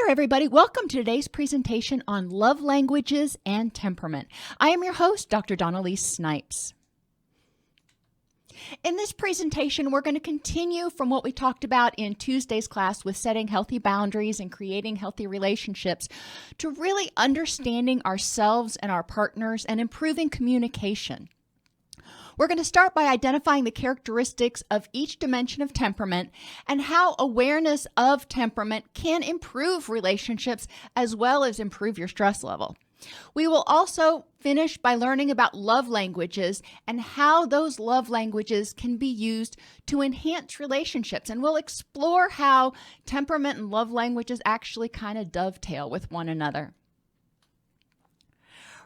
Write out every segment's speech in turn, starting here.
there, everybody. Welcome to today's presentation on love languages and temperament. I am your host, Dr. Dawn-Elise Snipes. In this presentation, we're going to continue from what we talked about in Tuesday's class with setting healthy boundaries and creating healthy relationships to really understanding ourselves and our partners and improving communication. We're going to start by identifying the characteristics of each dimension of temperament and how awareness of temperament can improve relationships as well as improve your stress level. We will also finish by learning about love languages and how those love languages can be used to enhance relationships. And we'll explore how temperament and love languages actually kind of dovetail with one another.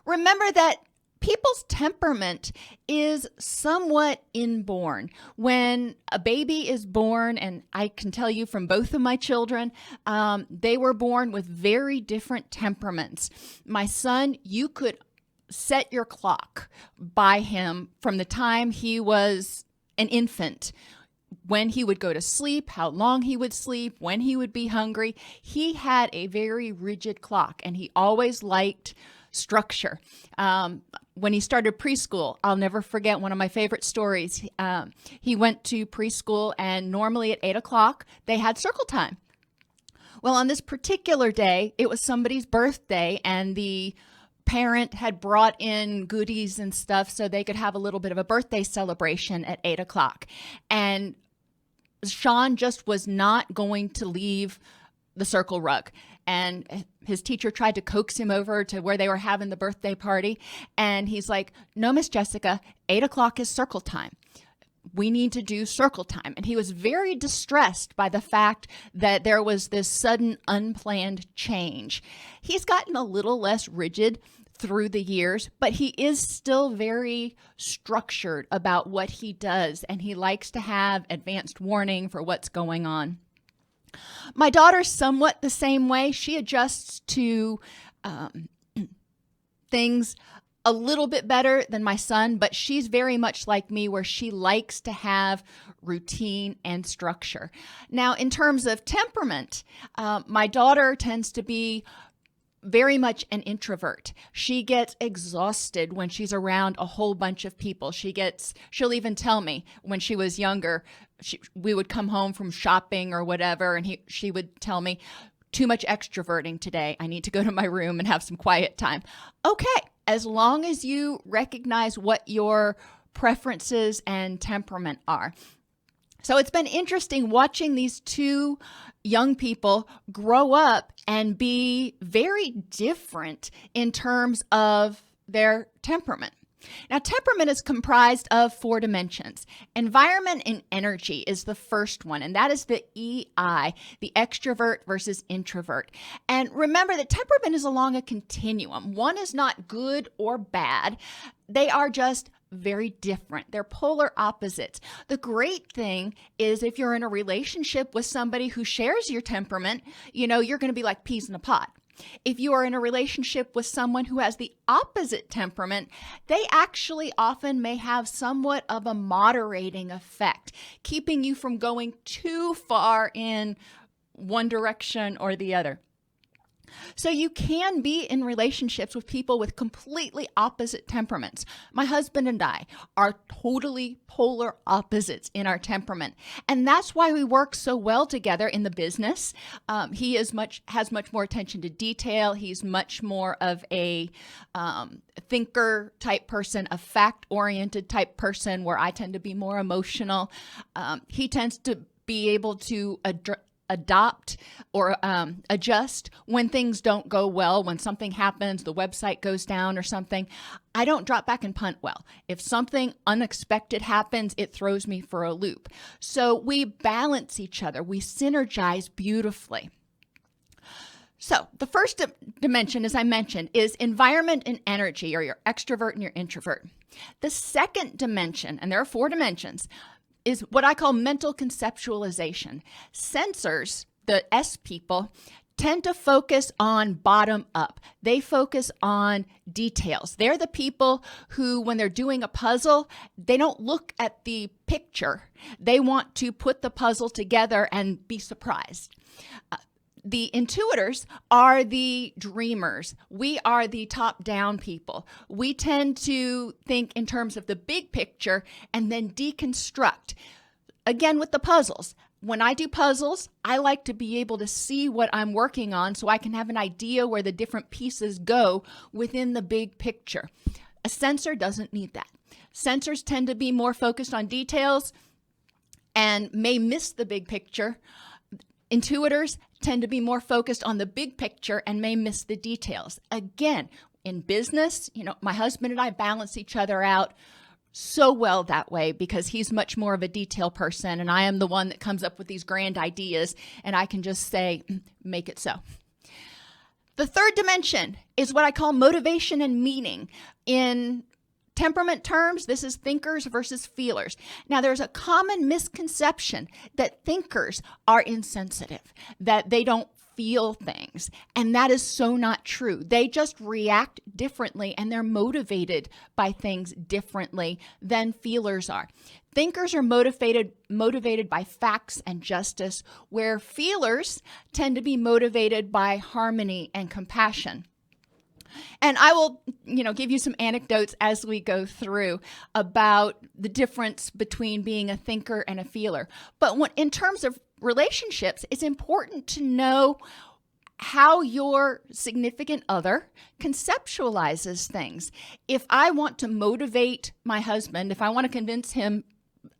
Remember that people's temperament is somewhat inborn. When a baby is born, and I can tell you from both of my children, they were born with very different temperaments. My son, you could set your clock by him from the time he was an infant, when he would go to sleep, how long he would sleep, when he would be hungry. He had a very rigid clock, and he always liked structure. When he started preschool, I'll never forget one of my favorite stories. He went to preschool, and normally at 8 o'clock, they had circle time. Well, on this particular day, it was somebody's birthday, and the parent had brought in goodies and stuff so they could have a little bit of a birthday celebration at 8 o'clock. And Sean just was not going to leave the circle rug. And his teacher tried to coax him over to where they were having the birthday party. And he's like, "No, Miss Jessica, 8 o'clock is circle time. We need to do circle time." And he was very distressed by the fact that there was this sudden unplanned change. He's gotten a little less rigid through the years, but he is still very structured about what he does. And he likes to have advanced warning for what's going on. My daughter's somewhat the same way. She adjusts to things a little bit better than my son, but she's very much like me where she likes to have routine and structure. Now, in terms of temperament, my daughter tends to be very much an introvert. She gets exhausted when she's around a whole bunch of people. She'll even tell me when she was younger, we would come home from shopping or whatever, and she would tell me, "Too much extroverting today. I need to go to my room and have some quiet time." Okay, as long as you recognize what your preferences and temperament are. So it's been interesting watching these two young people grow up and be very different in terms of their temperament. Now, temperament is comprised of 4 dimensions. Environment and energy is the first one, and that is the EI, the extrovert versus introvert. And remember that temperament is along a continuum. One is not good or bad. They are just very different. They're polar opposites. The great thing is if you're in a relationship with somebody who shares your temperament, you're going to be like peas in a pod. If you are in a relationship with someone who has the opposite temperament, they actually often may have somewhat of a moderating effect, keeping you from going too far in one direction or the other. So you can be in relationships with people with completely opposite temperaments. My husband and I are totally polar opposites in our temperament. And that's why we work so well together in the business. He has much more attention to detail. He's much more of a thinker type person, a fact-oriented type person, where I tend to be more emotional. He tends to be able to adopt or adjust when things don't go well, when something happens, the website goes down or something. I don't drop back and punt well. If something unexpected happens, it throws me for a loop. So we balance each other. We synergize beautifully. So the first dimension, as I mentioned, is environment and energy, or your extrovert and your introvert. The second dimension, and there are 4 dimensions, is what I call mental conceptualization. Sensors, the S people, tend to focus on bottom up. They focus on details. They're the people who, when they're doing a puzzle, they don't look at the picture. They want to put the puzzle together and be surprised. The intuitors are the dreamers. We are the top-down people. We tend to think in terms of the big picture and then deconstruct. Again, with the puzzles. When I do puzzles, I like to be able to see what I'm working on so I can have an idea where the different pieces go within the big picture. A sensor doesn't need that. Sensors tend to be more focused on details and may miss the big picture. Intuitors tend to be more focused on the big picture and may miss the details. Again, in business, my husband and I balance each other out so well that way because he's much more of a detail person and I am the one that comes up with these grand ideas and I can just say, make it so. The third dimension is what I call motivation and meaning. In temperament terms, this is thinkers versus feelers. Now, there's a common misconception that thinkers are insensitive, that they don't feel things, and that is so not true. They just react differently, and they're motivated by things differently than feelers are. Thinkers are motivated by facts and justice, where feelers tend to be motivated by harmony and compassion. And I will, give you some anecdotes as we go through about the difference between being a thinker and a feeler. But in terms of relationships, it's important to know how your significant other conceptualizes things. If I want to motivate my husband, if I want to convince him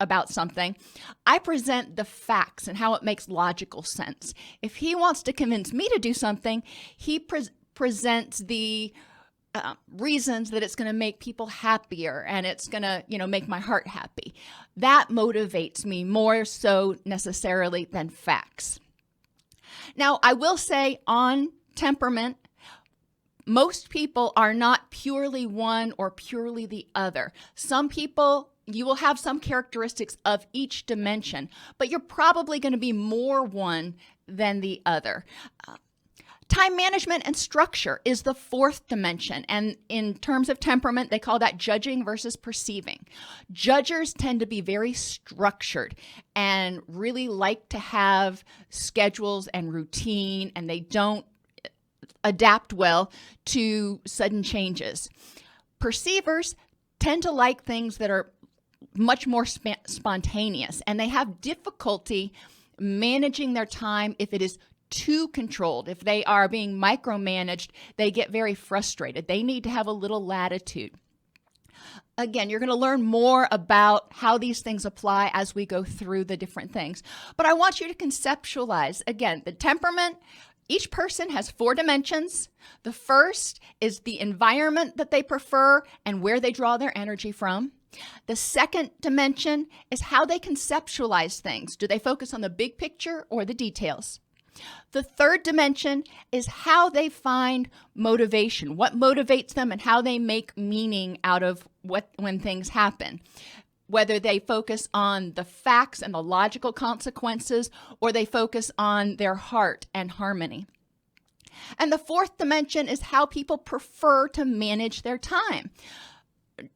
about something, I present the facts and how it makes logical sense. If he wants to convince me to do something, he presents the reasons that it's going to make people happier and it's going to, make my heart happy. That motivates me more so necessarily than facts. Now, I will say on temperament, most people are not purely one or purely the other. Some people, you will have some characteristics of each dimension, but you're probably going to be more one than the other. Time management and structure is the fourth dimension. And in terms of temperament, they call that judging versus perceiving. Judgers tend to be very structured and really like to have schedules and routine, and they don't adapt well to sudden changes. Perceivers tend to like things that are much more spontaneous, and they have difficulty managing their time if it is too controlled. If they are being micromanaged, they get very frustrated. They need to have a little latitude. Again, you're going to learn more about how these things apply as we go through the different things. But I want you to conceptualize, again, the temperament. Each person has 4 dimensions. The first is the environment that they prefer and where they draw their energy from. The second dimension is how they conceptualize things. Do they focus on the big picture or the details? The third dimension is how they find motivation, what motivates them and how they make meaning out of when things happen. Whether they focus on the facts and the logical consequences, or they focus on their heart and harmony. And the fourth dimension is how people prefer to manage their time.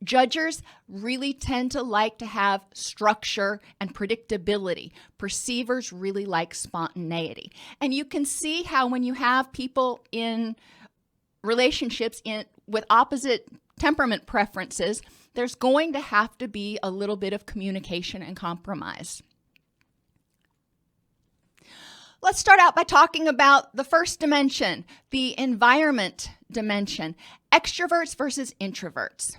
Judgers really tend to like to have structure and predictability. Perceivers really like spontaneity. And you can see how when you have people in relationships with opposite temperament preferences, there's going to have to be a little bit of communication and compromise. Let's start out by talking about the first dimension, the environment dimension, extroverts versus introverts.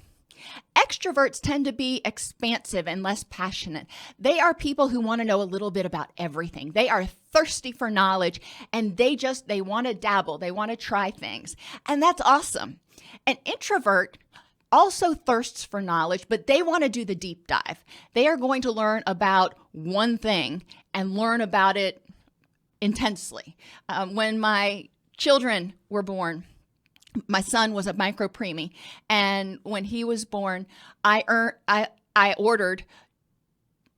Extroverts tend to be expansive and less passionate. They are people who want to know a little bit about everything. They are thirsty for knowledge, and they want to dabble. They want to try things, and that's awesome. An introvert also thirsts for knowledge, but they want to do the deep dive. They are going to learn about one thing and learn about it intensely. When my children were born, my son was a micro preemie, and when he was born, I ordered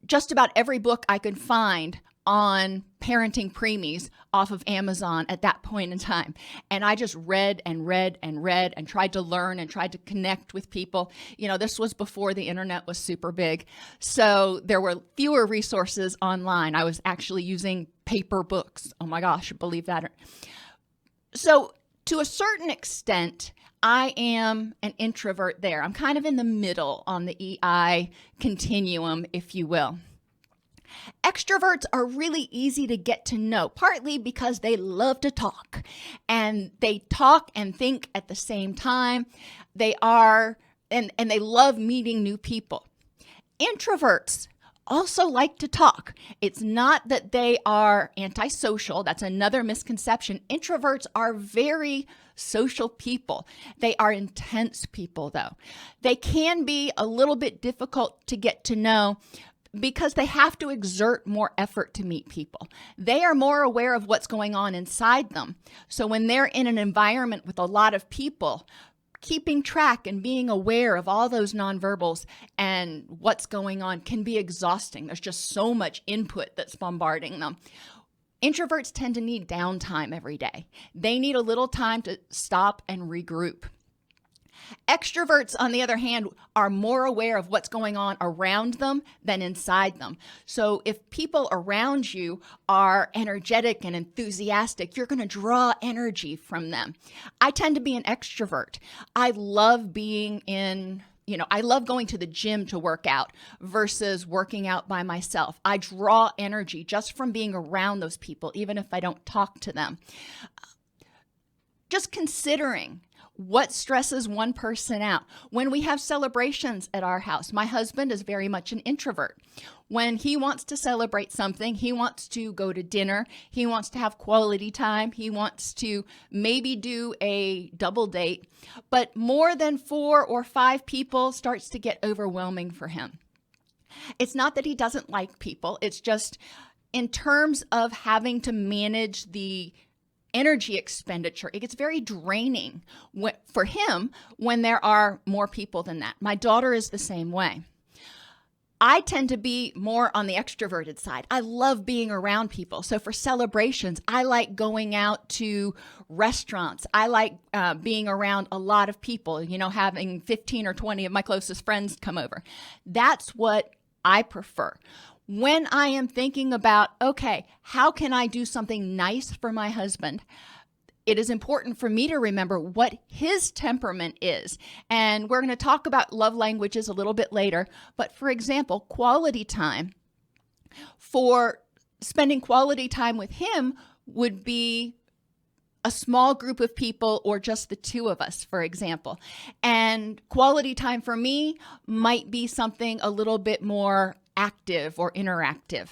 just about every book I could find on parenting preemies off of Amazon at that point in time. And I just read and read and read and tried to learn and tried to connect with people. This was before the internet was super big. So there were fewer resources online. I was actually using paper books. Oh my gosh, believe that. So to a certain extent, I am an introvert there. I'm kind of in the middle on the EI continuum, if you will. Extroverts are really easy to get to know, partly because they love to talk, and they talk and think at the same time. They love meeting new people. Introverts also like to talk. It's not that they are antisocial. That's another misconception. Introverts are very social people. They are intense people, though. They can be a little bit difficult to get to know because they have to exert more effort to meet people. They are more aware of what's going on inside them. So when they're in an environment with a lot of people, keeping track and being aware of all those nonverbals and what's going on can be exhausting. There's just so much input that's bombarding them. Introverts tend to need downtime every day. They need a little time to stop and regroup. Extroverts, on the other hand, are more aware of what's going on around them than inside them. So if people around you are energetic and enthusiastic, you're going to draw energy from them. I tend to be an extrovert. I love I love going to the gym to work out versus working out by myself. I draw energy just from being around those people, even if I don't talk to them. Just considering what stresses one person out. When we have celebrations at our house, my husband is very much an introvert. When he wants to celebrate something, he wants to go to dinner, he wants to have quality time, he wants to maybe do a double date, but more than 4 or 5 people starts to get overwhelming for him. It's not that he doesn't like people, it's just in terms of having to manage the energy expenditure, it gets very draining for him when there are more people than that. My daughter is the same way. I tend to be more on the extroverted side. I love being around people. So for celebrations, I like going out to restaurants. I like being around a lot of people, having 15 or 20 of my closest friends come over. That's what I prefer. When I am thinking about, okay, how can I do something nice for my husband? It is important for me to remember what his temperament is. And we're going to talk about love languages a little bit later. But for example, quality time. For spending quality time with him would be a small group of people or just the two of us, for example. And quality time for me might be something a little bit more active or interactive.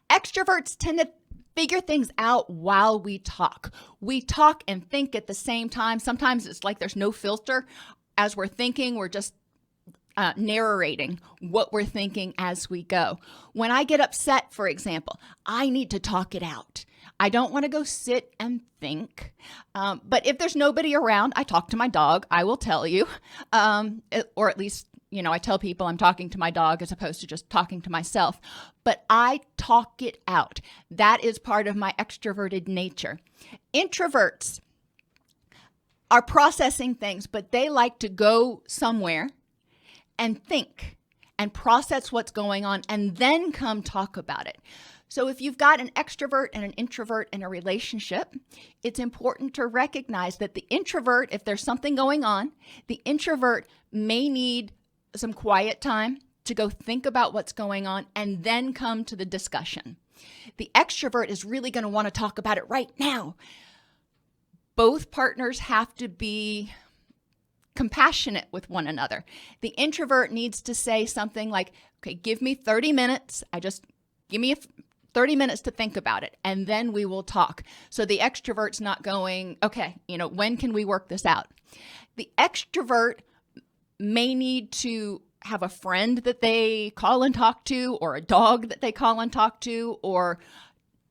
Extroverts tend to figure things out while we talk. We talk and think at the same time. Sometimes it's like there's no filter. As we're thinking, we're just narrating what we're thinking as we go. When I get upset, for example, I need to talk it out. I don't want to go sit and think. But if there's nobody around, I talk to my dog, I will tell you. Or at least, I tell people I'm talking to my dog as opposed to just talking to myself. But I talk it out. That is part of my extroverted nature. Introverts are processing things, but they like to go somewhere and think and process what's going on and then come talk about it. So if you've got an extrovert and an introvert in a relationship, it's important to recognize that the introvert, if there's something going on, the introvert may need some quiet time to go think about what's going on and then come to the discussion. The extrovert is really going to want to talk about it right now. Both partners have to be compassionate with one another. The introvert needs to say something like, okay, give me 30 minutes. Give me 30 minutes to think about it, and then we will talk. So the extrovert's not going, okay, when can we work this out? The extrovert may need to have a friend that they call and talk to, or a dog that they call and talk to, or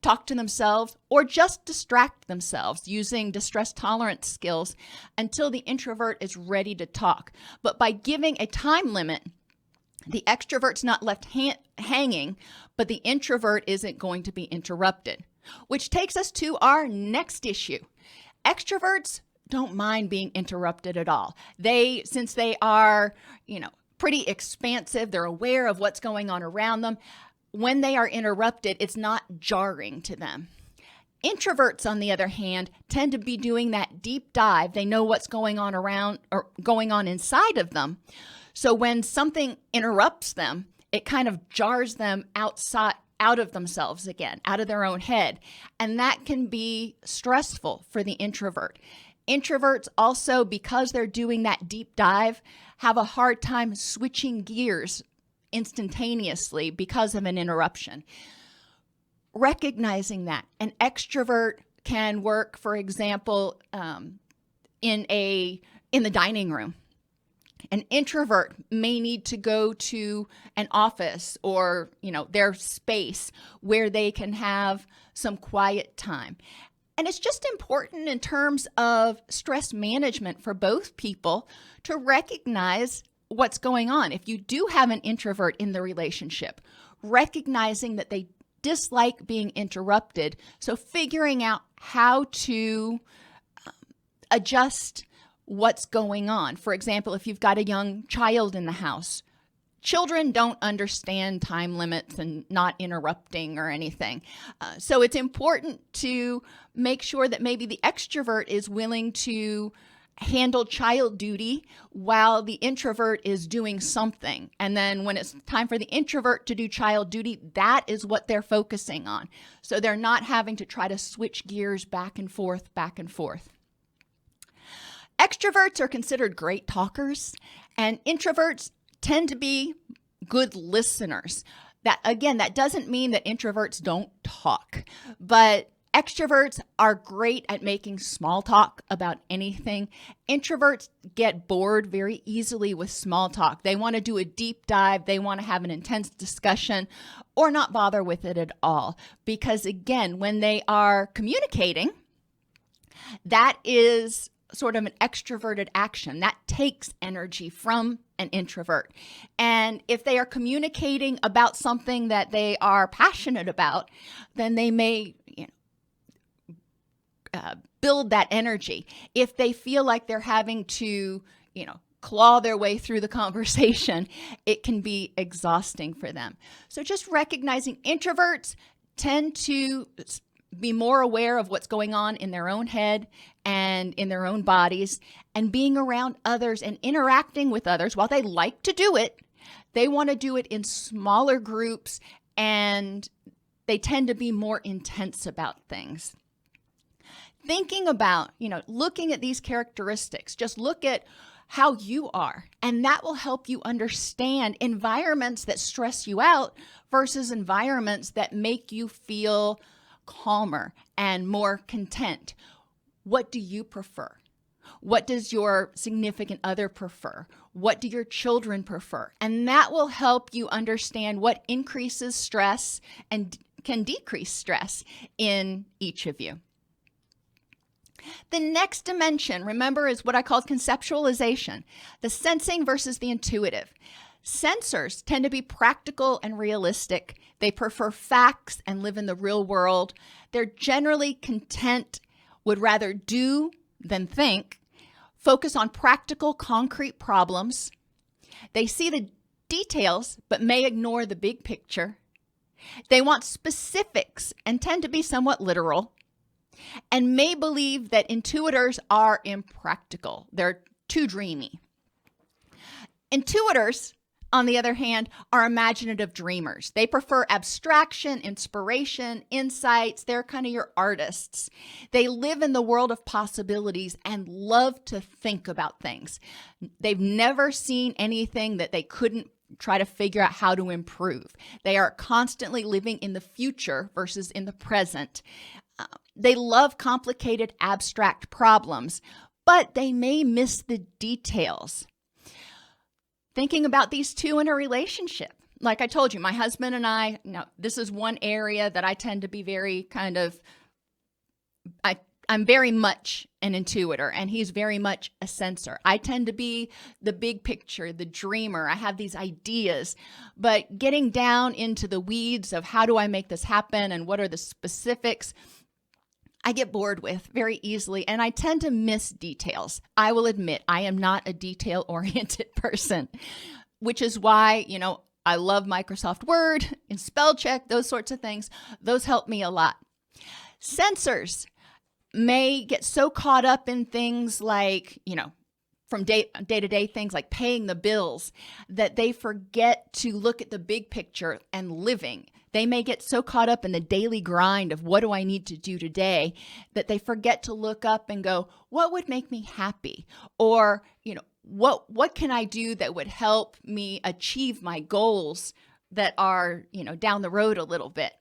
talk to themselves, or just distract themselves using distress tolerance skills until the introvert is ready to talk. But by giving a time limit, The extrovert's not left hanging, but the introvert isn't going to be interrupted, which takes us to our next issue. Extroverts don't mind being interrupted at all. Since they are, pretty expansive, they're aware of what's going on around them. When they are interrupted, it's not jarring to them. Introverts, on the other hand, tend to be doing that deep dive. They know what's going on around or going on inside of them. So when something interrupts them, it kind of jars them out of themselves again, out of their own head. And that can be stressful for the introvert. Introverts also, because they're doing that deep dive, have a hard time switching gears instantaneously because of an interruption. Recognizing that an extrovert can work, for example, in the dining room. An introvert may need to go to an office or, their space where they can have some quiet time. And it's just important in terms of stress management for both people to recognize what's going on. If you do have an introvert in the relationship, recognizing that they dislike being interrupted, so figuring out how to adjust what's going on. For example, if you've got a young child in the house, children don't understand time limits and not interrupting or anything. So it's important to make sure that maybe the extrovert is willing to handle child duty while the introvert is doing something. And then when it's time for the introvert to do child duty, that is what they're focusing on. So they're not having to try to switch gears back and forth, back and forth. Extroverts are considered great talkers, and introverts tend to be good listeners. That doesn't mean that introverts don't talk, but extroverts are great at making small talk about anything. Introverts get bored very easily with small talk. They want to do a deep dive. They want to have an intense discussion or not bother with it at all. Because again, when they are communicating, that is sort of an extroverted action. That takes energy from an introvert. And if they are communicating about something that they are passionate about, then they may build that energy. If they feel like they're having to, claw their way through the conversation, it can be exhausting for them. So just recognizing introverts tend to be more aware of what's going on in their own head and in their own bodies, and being around others and interacting with others. While they like to do it, they want to do it in smaller groups, and they tend to be more intense about things. Thinking about, looking at these characteristics, just look at how you are, and that will help you understand environments that stress you out versus environments that make you feel calmer and more content. What do you prefer? What does your significant other prefer? What do your children prefer? And that will help you understand what increases stress and can decrease stress in each of you. The next dimension, remember, is what I called conceptualization, the sensing versus the intuitive. Sensors tend to be practical and realistic. They prefer facts and live in the real world. They're generally content, would rather do than think, focus on practical, concrete problems. They see the details but may ignore the big picture. They want specifics and tend to be somewhat literal, and may believe that intuitors are impractical. They're too dreamy. Intuitors, on the other hand, are imaginative dreamers. They prefer abstraction, inspiration, insights. They're kind of your artists. They live in the world of possibilities and love to think about things. They've never seen anything that they couldn't try to figure out how to improve. They are constantly living in the future versus in the present. They love complicated, abstract problems, but they may miss the details. Thinking about these two in a relationship. Like I told you, my husband and I, this is one area that I tend to be very I I'm very much an intuitor, and he's very much a sensor. I tend to be the big picture, the dreamer. I have these ideas, but getting down into the weeds of how do I make this happen and what are the specifics, I get bored with very easily, and I tend to miss details. I will admit I am not a detail-oriented person, which is why, I love Microsoft Word and spell check, those sorts of things. Those help me a lot. Sensors may get so caught up in things like, from day-to-day things like paying the bills, that they forget to look at the big picture and living. They may get so caught up in the daily grind of what do I need to do today that they forget to look up and go, what would make me happy? Or, what can I do that would help me achieve my goals that are, down the road a little bit?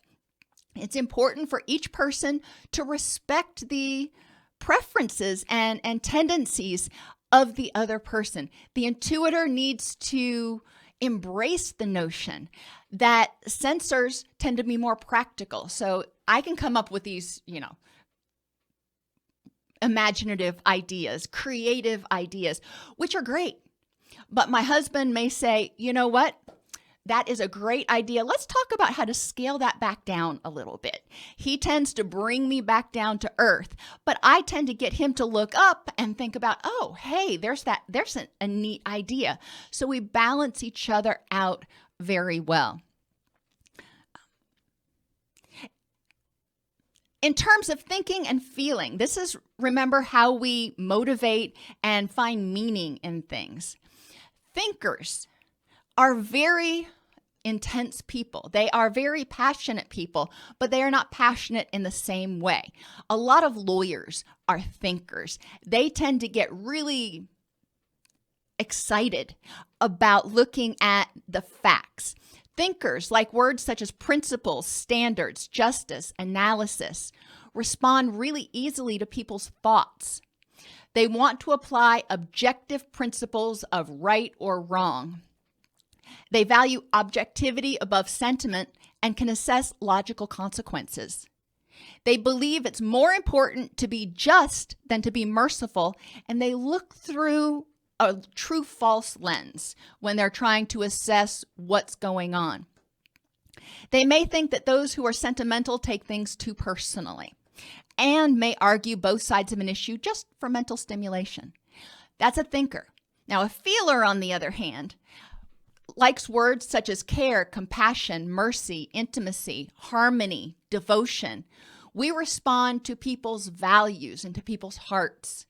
It's important for each person to respect the preferences and tendencies of the other person. The intuitor needs to embrace the notion that sensors tend to be more practical. So I can come up with these, imaginative ideas, creative ideas, which are great. But my husband may say, you know what? That is a great idea. Let's talk about how to scale that back down a little bit. He tends to bring me back down to earth, but I tend to get him to look up and think about, oh, hey, there's a neat idea. So we balance each other out very well. In terms of thinking and feeling, this is, remember, how we motivate and find meaning in things. Thinkers are very intense people. They are very passionate people, but they are not passionate in the same way. A lot of lawyers are thinkers. They tend to get really excited about looking at the facts. Thinkers like words such as principles, standards, justice, analysis, respond really easily to people's thoughts. They want to apply objective principles of right or wrong. They value objectivity above sentiment and can assess logical consequences. They believe it's more important to be just than to be merciful, and they look through a true-false lens when they're trying to assess what's going on. They may think that those who are sentimental take things too personally and may argue both sides of an issue just for mental stimulation. That's a thinker. Now, a feeler, on the other hand, likes words such as care, compassion, mercy, intimacy, harmony, devotion. We respond to people's values and to people's hearts.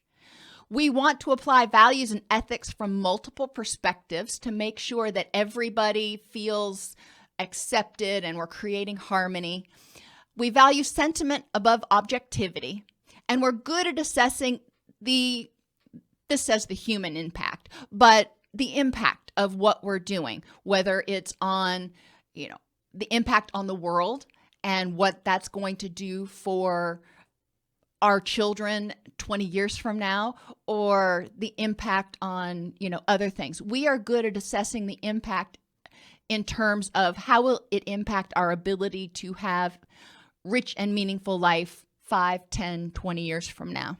We want to apply values and ethics from multiple perspectives to make sure that everybody feels accepted and we're creating harmony. We value sentiment above objectivity, and we're good at assessing this says the human impact, but the impact of what we're doing, whether it's on, the impact on the world and what that's going to do for our children 20 years from now, or the impact on, other things. We are good at assessing the impact in terms of how will it impact our ability to have rich and meaningful life 5, 10, 20 years from now.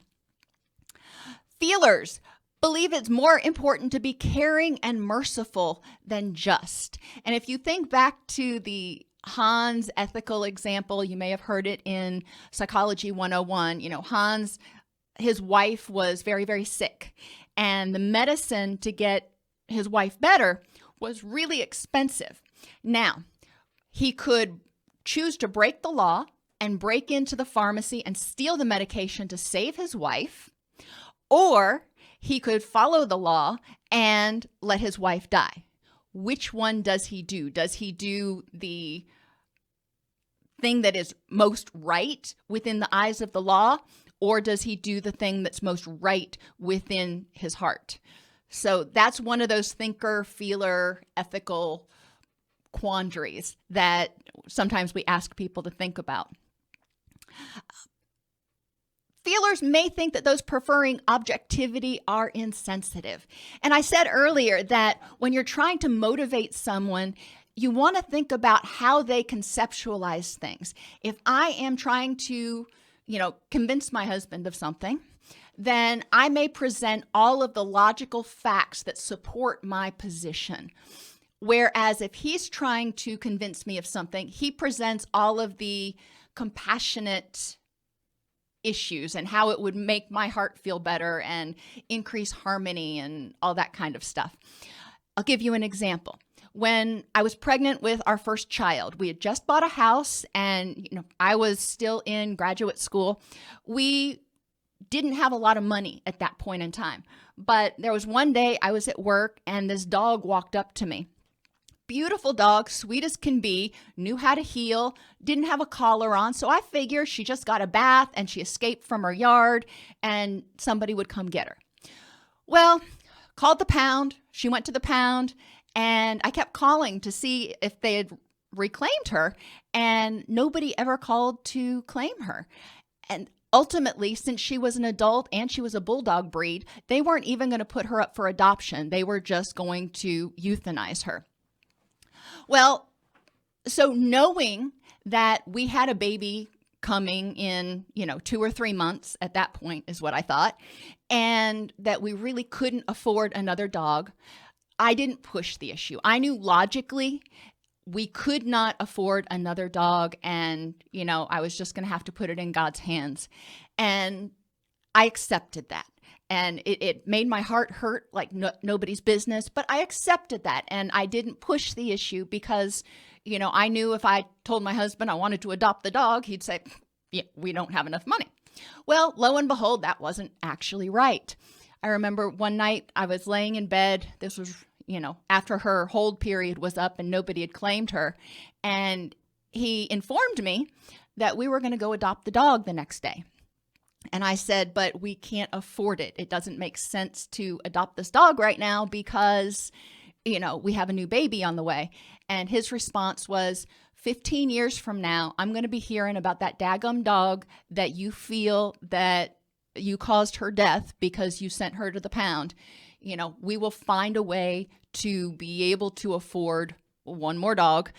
Feelers believe it's more important to be caring and merciful than just. And if you think back to the Hans ethical example, you may have heard it in Psychology 101. Hans, his wife was very, very sick, and the medicine to get his wife better was really expensive. Now, he could choose to break the law and break into the pharmacy and steal the medication to save his wife, or he could follow the law and let his wife die. Which one does he do? Does he do the thing that is most right within the eyes of the law, or does he do the thing that's most right within his heart? So that's one of those thinker, feeler, ethical quandaries that sometimes we ask people to think about. Feelers may think that those preferring objectivity are insensitive. And I said earlier that when you're trying to motivate someone, you want to think about how they conceptualize things. If I am trying to convince my husband of something, then I may present all of the logical facts that support my position. Whereas if he's trying to convince me of something, he presents all of the compassionate issues and how it would make my heart feel better and increase harmony and all that kind of stuff. I'll give you an example. When I was pregnant with our first child, we had just bought a house and I was still in graduate school. We didn't have a lot of money at that point in time, but there was one day I was at work and this dog walked up to me. Beautiful dog, sweet as can be, knew how to heel, didn't have a collar on. So I figured she just got a bath and she escaped from her yard and somebody would come get her. Well, called the pound. She went to the pound and I kept calling to see if they had reclaimed her and nobody ever called to claim her. And ultimately, since she was an adult and she was a bulldog breed, they weren't even going to put her up for adoption. They were just going to euthanize her. Well, so knowing that we had a baby coming in, 2 or 3 months at that point is what I thought, and that we really couldn't afford another dog, I didn't push the issue. I knew logically we could not afford another dog and, I was just going to have to put it in God's hands. And I accepted that. And it made my heart hurt like nobody's business, but I accepted that and I didn't push the issue because, I knew if I told my husband I wanted to adopt the dog, he'd say, yeah, we don't have enough money. Well, lo and behold, that wasn't actually right. I remember one night I was laying in bed. This was, after her hold period was up and nobody had claimed her. And he informed me that we were going to go adopt the dog the next day. And I said, but we can't afford it. It doesn't make sense to adopt this dog right now because, we have a new baby on the way. And his response was, 15 years from now, I'm going to be hearing about that daggum dog that you feel that you caused her death because you sent her to the pound. We will find a way to be able to afford one more dog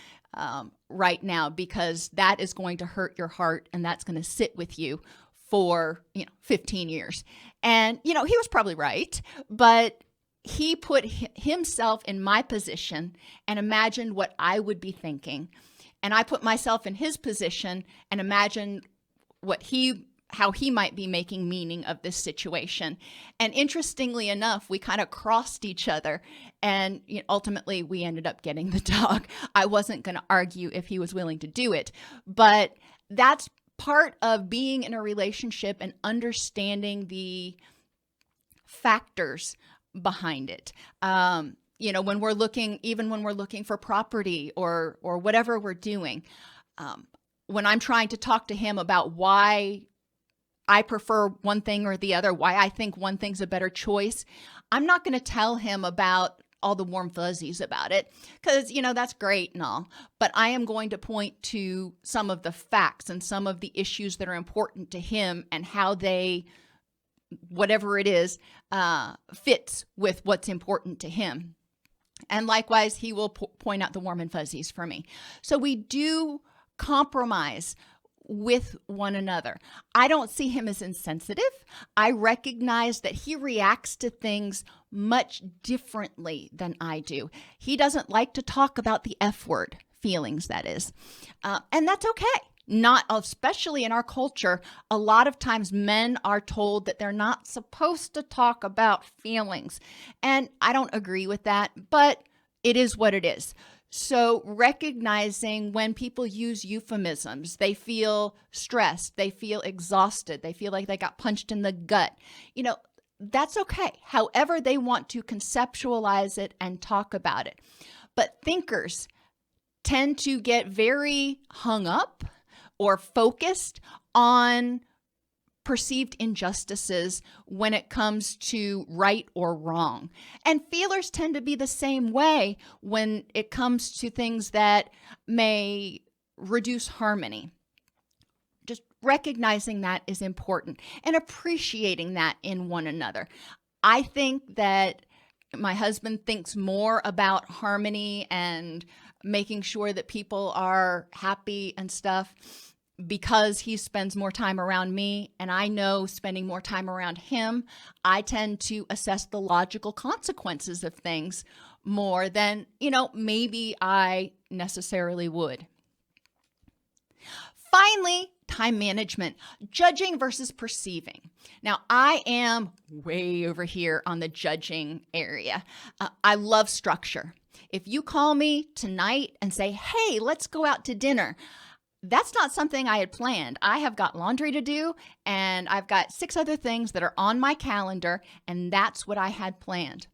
right now because that is going to hurt your heart and that's going to sit with you for 15 years. And he was probably right, but he put himself in my position and imagined what I would be thinking, and I put myself in his position and imagined how he might be making meaning of this situation. And interestingly enough, we kind of crossed each other, and ultimately we ended up getting the dog. I wasn't going to argue if he was willing to do it, but that's part of being in a relationship and understanding the factors behind it. When we're looking for property or whatever we're doing, when I'm trying to talk to him about why I prefer one thing or the other, why I think one thing's a better choice, I'm not going to tell him about all the warm fuzzies about it because, that's great and all, but I am going to point to some of the facts and some of the issues that are important to him and how they, whatever it is, fits with what's important to him. And likewise, he will point out the warm and fuzzies for me. So we do compromise with one another. I don't see him as insensitive. I recognize that he reacts to things much differently than I do. He doesn't like to talk about the F word, feelings that is. And that's okay. Not especially in our culture. A lot of times men are told that they're not supposed to talk about feelings. And I don't agree with that, but it is what it is. So recognizing when people use euphemisms, they feel stressed, they feel exhausted, they feel like they got punched in the gut, that's okay. However they want to conceptualize it and talk about it. But thinkers tend to get very hung up or focused on perceived injustices when it comes to right or wrong. And feelers tend to be the same way when it comes to things that may reduce harmony. Just recognizing that is important and appreciating that in one another. I think that my husband thinks more about harmony and making sure that people are happy and stuff because he spends more time around me and I know spending more time around him, I tend to assess the logical consequences of things more than, maybe I necessarily would. Finally, time management, judging versus perceiving. Now, I am way over here on the judging area. I love structure. If you call me tonight and say, hey, let's go out to dinner, that's not something I had planned. I have got laundry to do, and I've got 6 other things that are on my calendar, and that's what I had planned.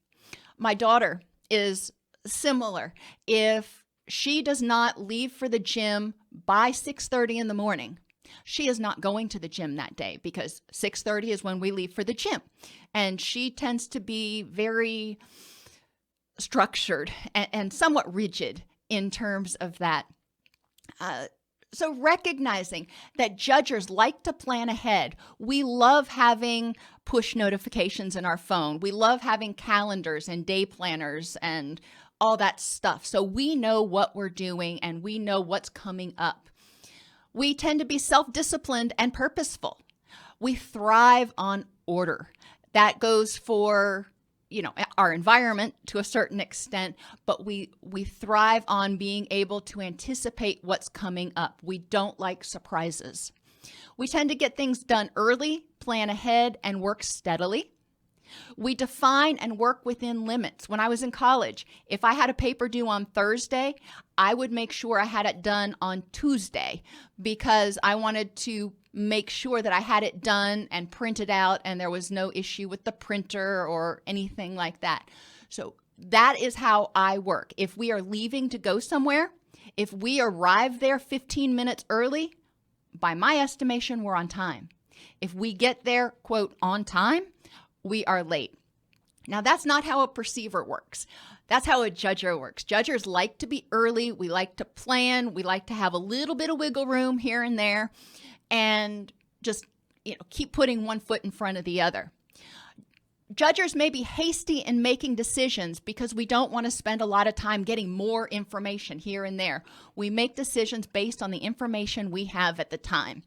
My daughter is similar. If she does not leave for the gym by 6:30 in the morning, she is not going to the gym that day because 6:30 is when we leave for the gym. And she tends to be very structured and somewhat rigid in terms of that. So recognizing that judgers like to plan ahead. We love having push notifications in our phone. We love having calendars and day planners and all that stuff. So we know what we're doing and we know what's coming up. We tend to be self-disciplined and purposeful. We thrive on order. That goes for our environment to a certain extent, but we thrive on being able to anticipate what's coming up. We don't like surprises. We tend to get things done early, plan ahead, and work steadily. We define and work within limits. When I was in college, if I had a paper due on Thursday, I would make sure I had it done on Tuesday because I wanted to make sure that I had it done and printed out and there was no issue with the printer or anything like that. So that is how I work. If we are leaving to go somewhere, if we arrive there 15 minutes early, by my estimation, we're on time. If we get there, quote, on time, we are late. Now, that's not how a perceiver works. That's how a judger works. Judgers like to be early. We like to plan. We like to have a little bit of wiggle room here and there and just, keep putting one foot in front of the other. Judgers may be hasty in making decisions because we don't want to spend a lot of time getting more information here and there. We make decisions based on the information we have at the time.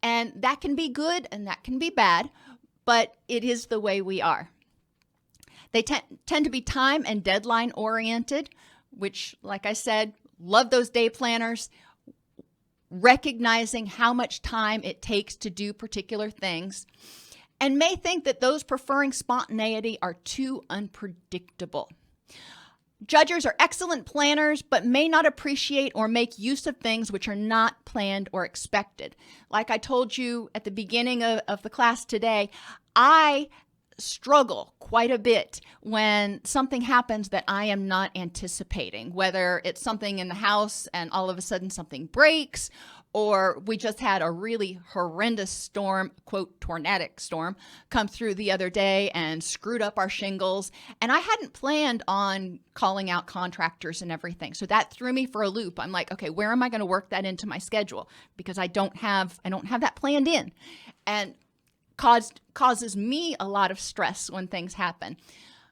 And that can be good and that can be bad, but it is the way we are. They tend to be time and deadline oriented, which, like I said, love those day planners, recognizing how much time it takes to do particular things, and may think that those preferring spontaneity are too unpredictable. Judgers are excellent planners, but may not appreciate or make use of things which are not planned or expected. Like I told you at the beginning of the class today, I struggle quite a bit when something happens that I am not anticipating, whether it's something in the house and all of a sudden something breaks, or we just had a really horrendous storm, quote, tornadic storm, come through the other day and screwed up our shingles. And I hadn't planned on calling out contractors and everything. So that threw me for a loop. I'm like, okay, where am I going to work that into my schedule? Because I don't have that planned in. And causes me a lot of stress when things happen.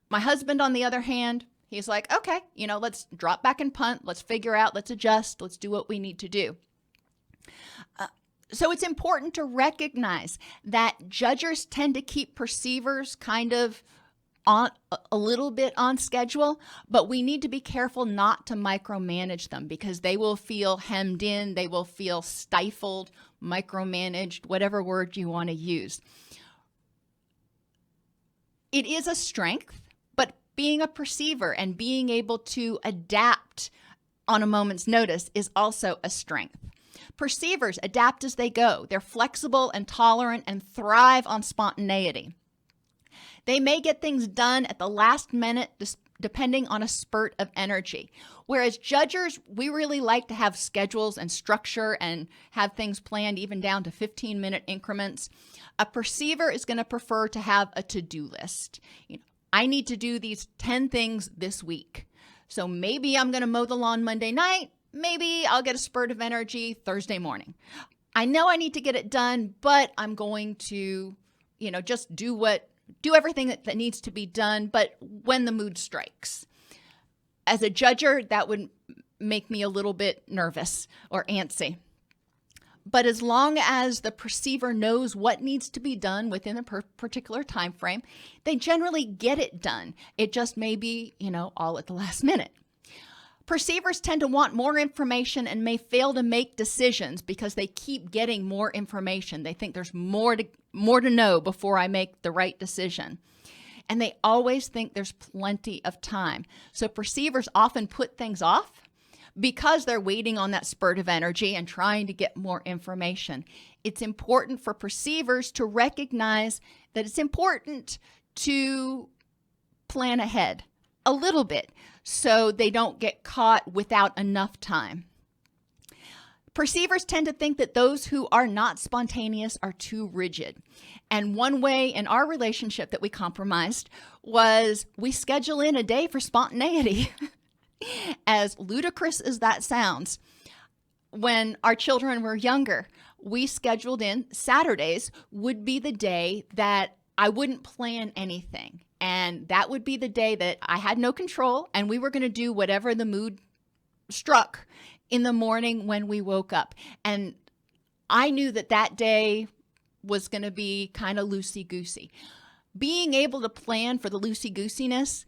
My husband, on the other hand, he's like, okay, let's drop back and punt. Let's figure out, let's adjust. Let's do what we need to do. So it's important to recognize that judgers tend to keep perceivers kind of on a little bit on schedule, but we need to be careful not to micromanage them because they will feel hemmed in, they will feel stifled, micromanaged, whatever word you want to use. It is a strength, but being a perceiver and being able to adapt on a moment's notice is also a strength. Perceivers adapt as they go. They're flexible and tolerant and thrive on spontaneity. They may get things done at the last minute depending on a spurt of energy. Whereas judgers, we really like to have schedules and structure and have things planned even down to 15-minute increments. A perceiver is going to prefer to have a to-do list. I need to do these 10 things this week. So maybe I'm going to mow the lawn Monday night. Maybe I'll get a spurt of energy Thursday morning. I know I need to get it done, but I'm going to, just do everything that needs to be done, but when the mood strikes. As a judger, that would make me a little bit nervous or antsy. But as long as the perceiver knows what needs to be done within a particular time frame, they generally get it done. It just may be, all at the last minute. Perceivers tend to want more information and may fail to make decisions because they keep getting more information. They think there's more to know before I make the right decision. And they always think there's plenty of time. So perceivers often put things off because they're waiting on that spurt of energy and trying to get more information. It's important for perceivers to recognize that it's important to plan ahead a little bit so they don't get caught without enough time. Perceivers tend to think that those who are not spontaneous are too rigid. And one way in our relationship that we compromised was we schedule in a day for spontaneity. As ludicrous as that sounds, when our children were younger, we scheduled in Saturdays would be the day that I wouldn't plan anything. And that would be the day that I had no control, and we were going to do whatever the mood struck in the morning when we woke up. And I knew that day was going to be kind of loosey-goosey. Being able to plan for the loosey-goosiness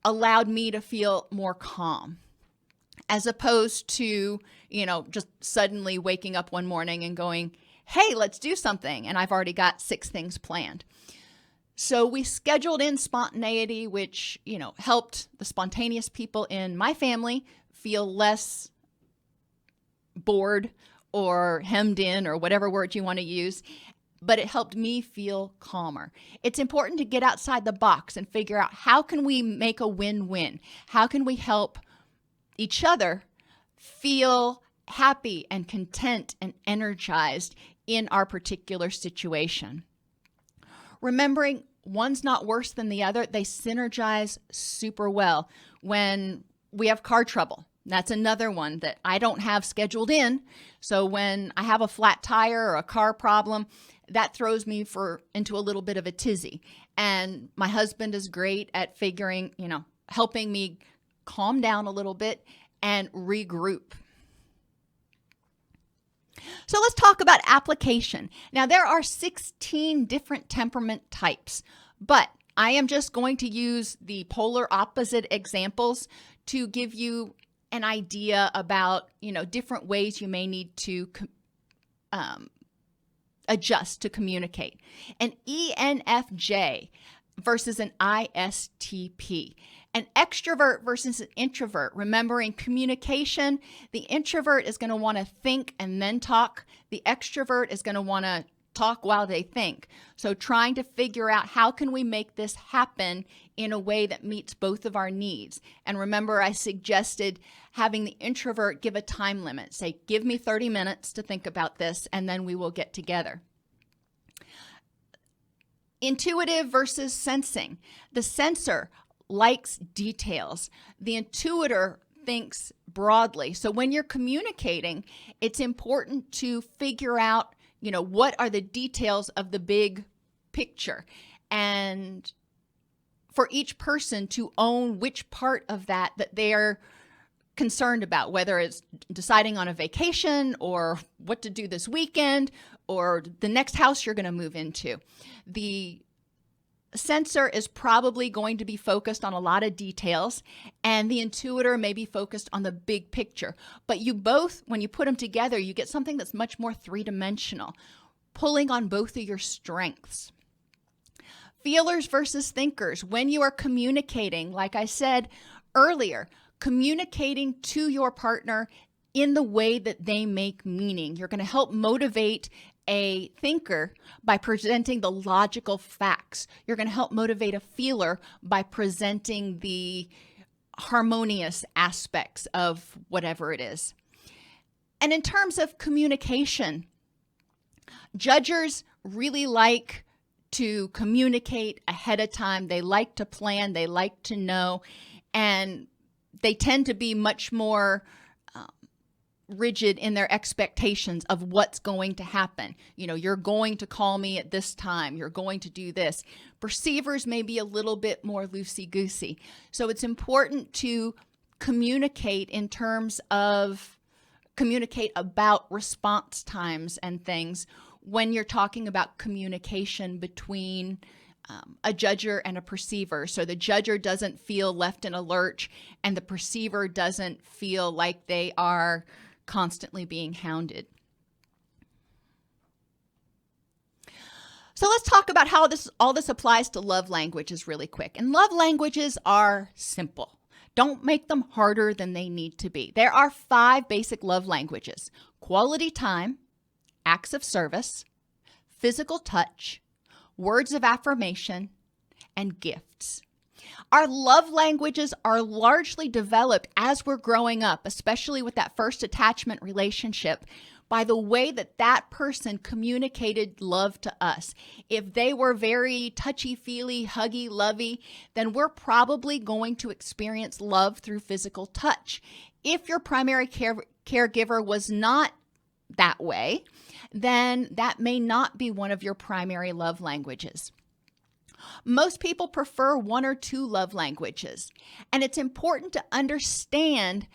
allowed me to feel more calm, as opposed to, just suddenly waking up one morning and going, hey, let's do something. And I've already got 6 things planned. So we scheduled in spontaneity, which, helped the spontaneous people in my family feel less bored or hemmed in, or whatever word you want to use. But it helped me feel calmer. It's important to get outside the box and figure out, how can we make a win-win? How can we help each other feel happy and content and energized in our particular situation? Remembering one's not worse than the other, they synergize super well. When we have car trouble, that's another one that I don't have scheduled in. So when I have a flat tire or a car problem, that throws me into a little bit of a tizzy. And my husband is great at helping me calm down a little bit and regroup. So let's talk about application. Now, there are 16 different temperament types, but I am just going to use the polar opposite examples to give you an idea about, different ways you may need to adjust to communicate. An ENFJ versus an ISTP. An extrovert versus an introvert. Remembering communication, the introvert is going to want to think and then talk. The extrovert is going to want to talk while they think. So trying to figure out, how can we make this happen in a way that meets both of our needs? And remember, I suggested having the introvert give a time limit. Say, give me 30 minutes to think about this, and then we will get together. Intuitive versus sensing. The sensor likes details. The intuitor thinks broadly. So when you're communicating, it's important to figure out, what are the details of the big picture, and for each person to own which part of that they're concerned about, whether it's deciding on a vacation or what to do this weekend or the next house you're going to move into. The sensor is probably going to be focused on a lot of details, and the intuitor may be focused on the big picture. But you both, when you put them together, you get something that's much more three-dimensional, pulling on both of your strengths. Feelers versus thinkers. When you are communicating, like I said earlier, communicating to your partner in the way that they make meaning. You're going to help motivate a thinker by presenting the logical facts. You're going to help motivate a feeler by presenting the harmonious aspects of whatever it is. And in terms of communication, judgers really like to communicate ahead of time. They like to plan. They like to know. And they tend to be much more rigid in their expectations of what's going to happen. You're going to call me at this time. You're going to do this. Perceivers may be a little bit more loosey-goosey. So it's important to communicate in terms of communicate about response times and things when you're talking about communication between a judger and a perceiver. So the judger doesn't feel left in a lurch, and the perceiver doesn't feel like they are constantly being hounded. So let's talk about how all this applies to love languages really quick. And love languages are simple. Don't make them harder than they need to be. There are 5 basic love languages: quality time, acts of service, physical touch, words of affirmation, and gifts. Our love languages are largely developed as we're growing up, especially with that first attachment relationship, by the way that that person communicated love to us. If they were very touchy-feely, huggy, lovey, then we're probably going to experience love through physical touch. If your primary caregiver was not that way, then that may not be one of your primary love languages. Most people prefer 1 or 2 love languages, and it's important to understand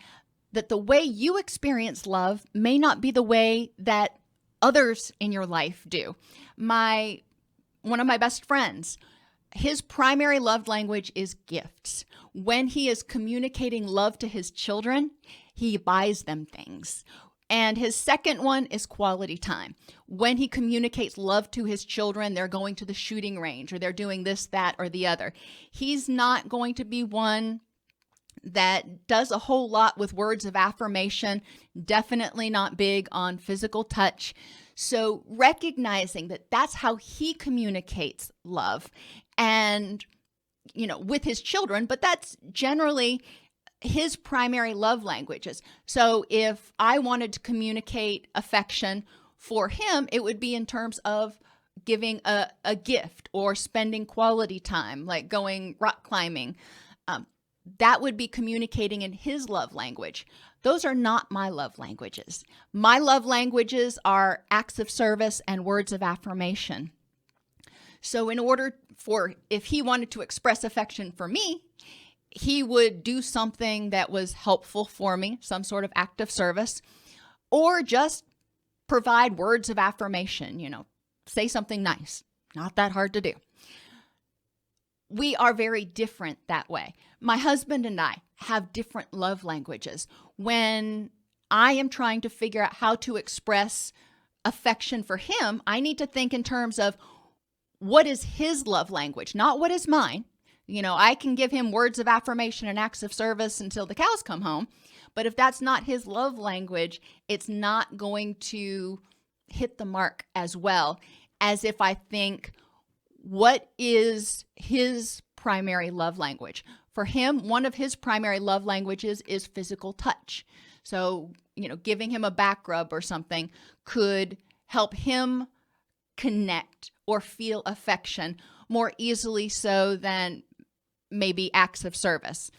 that the way you experience love may not be the way that others in your life do. One of my best friends, his primary love language is gifts. When he is communicating love to his children, he buys them things. And his second one is quality time. When he communicates love to his children, they're going to the shooting range, or they're doing this, that, or the other. He's not going to be one that does a whole lot with words of affirmation, definitely not big on physical touch. So recognizing that that's how he communicates love and, with his children, but that's generally his primary love languages. So if I wanted to communicate affection for him, it would be in terms of giving a gift or spending quality time, like going rock climbing. That would be communicating in his love language. Those are not my love languages. My love languages are acts of service and words of affirmation. So in order if he wanted to express affection for me, he would do something that was helpful for me, some sort of act of service, or just provide words of affirmation, say something nice. Not that hard to do. We are very different that way. My husband and I have different love languages. When I am trying to figure out how to express affection for him, I need to think in terms of what is his love language, not what is mine. I can give him words of affirmation and acts of service until the cows come home. But if that's not his love language, it's not going to hit the mark as well as if I think, what is his primary love language? For him, one of his primary love languages is physical touch. So, giving him a back rub or something could help him connect or feel affection more easily so than maybe acts of service.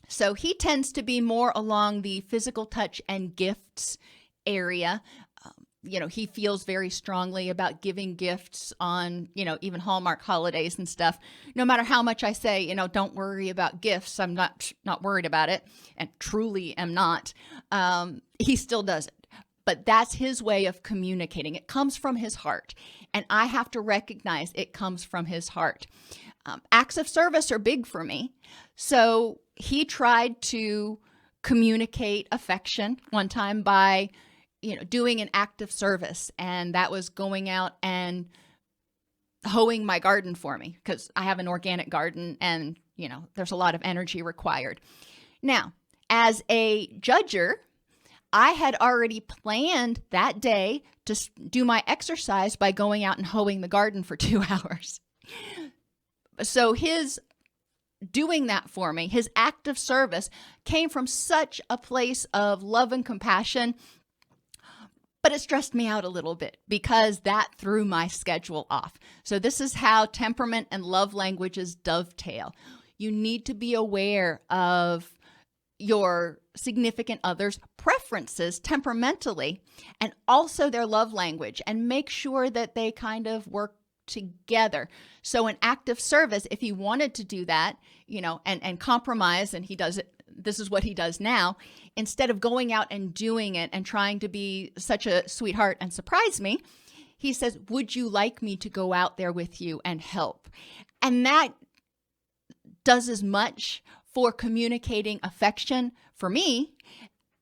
So he tends to be more along the physical touch and gifts area. He feels very strongly about giving gifts on, even Hallmark holidays and stuff. No matter how much I say, don't worry about gifts, I'm not worried about it, and truly am not. He still does it. But that's his way of communicating. It comes from his heart, and I have to recognize it comes from his heart. Acts of service are big for me. So he tried to communicate affection one time by, doing an act of service. And that was going out and hoeing my garden for me, because I have an organic garden and, there's a lot of energy required. Now, as a judger, I had already planned that day to do my exercise by going out and hoeing the garden for 2 hours. So his doing that for me, his act of service, came from such a place of love and compassion, but it stressed me out a little bit because that threw my schedule off. So this is how temperament and love languages dovetail. You need to be aware of your significant other's preferences temperamentally and also their love language, and make sure that they kind of work together. So an act of service, if he wanted to do that, and compromise, and he does it this is what he does now. Instead of going out and doing it and trying to be such a sweetheart and surprise me, he says, would you like me to go out there with you and help? And that does as much for communicating affection for me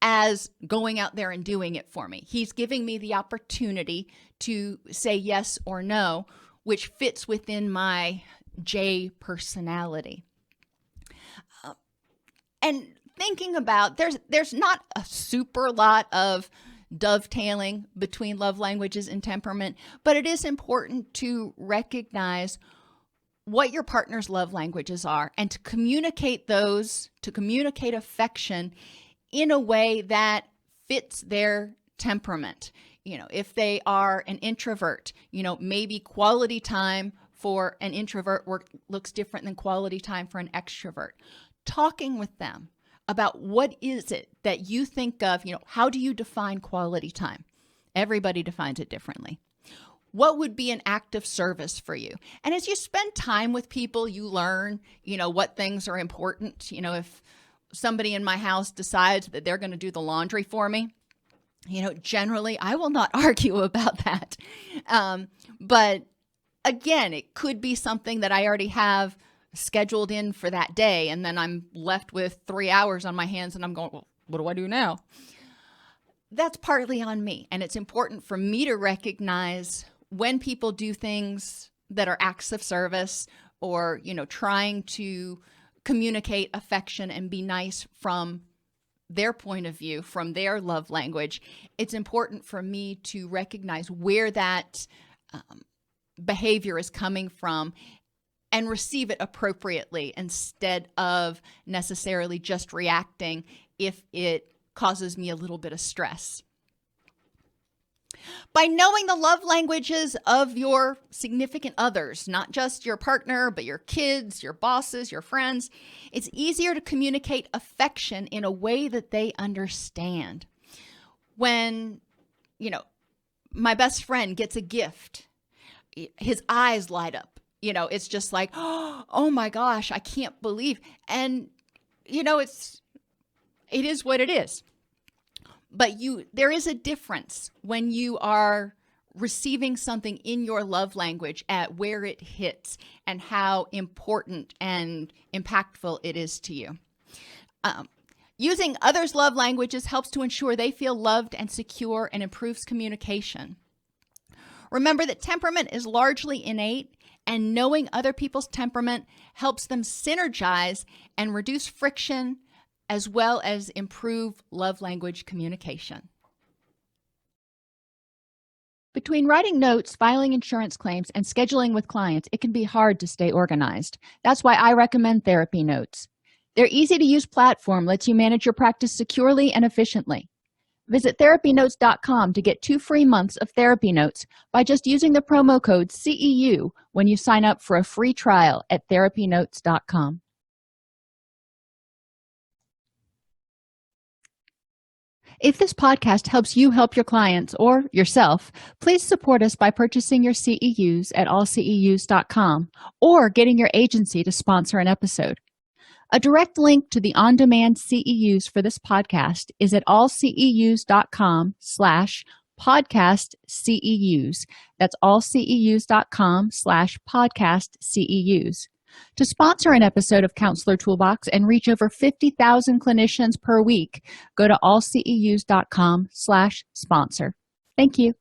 as going out there and doing it for me. He's giving me the opportunity to say yes or no, which fits within my J personality. And thinking about, there's not a super lot of dovetailing between love languages and temperament, but it is important to recognize what your partner's love languages are and to communicate those, to communicate affection in a way that fits their temperament. If they are an introvert, maybe quality time for an introvert looks different than quality time for an extrovert. Talking with them about what is it that you think of, how do you define quality time? Everybody defines it differently. What would be an act of service for you? And as you spend time with people, you learn, what things are important. If somebody in my house decides that they're going to do the laundry for me, generally I will not argue about that. But again, it could be something that I already have scheduled in for that day, and then I'm left with 3 hours on my hands and I'm going, well, what do I do now? That's partly on me. And it's important for me to recognize when people do things that are acts of service or, trying to communicate affection and be nice from their point of view, from their love language. It's important for me to recognize where that behavior is coming from and receive it appropriately instead of necessarily just reacting if it causes me a little bit of stress. By knowing the love languages of your significant others, not just your partner, but your kids, your bosses, your friends, it's easier to communicate affection in a way that they understand. When, my best friend gets a gift, his eyes light up. It's just like, oh my gosh, I can't believe. And, it is what it is. But there is a difference when you are receiving something in your love language at where it hits and how important and impactful it is to you. Using others' love languages helps to ensure they feel loved and secure and improves communication. Remember that temperament is largely innate, and knowing other people's temperament helps them synergize and reduce friction, as well as improve love language communication. Between writing notes, filing insurance claims, and scheduling with clients, it can be hard to stay organized. That's why I recommend Therapy Notes. Their easy-to-use platform lets you manage your practice securely and efficiently. Visit therapynotes.com to get 2 free months of Therapy Notes by just using the promo code CEU when you sign up for a free trial at therapynotes.com. If this podcast helps you help your clients or yourself, please support us by purchasing your CEUs at allceus.com or getting your agency to sponsor an episode. A direct link to the on-demand CEUs for this podcast is at allceus.com/podcast CEUs. That's allceus.com/podcast CEUs. To sponsor an episode of Counselor Toolbox and reach over 50,000 clinicians per week, go to allceus.com/sponsor. Thank you.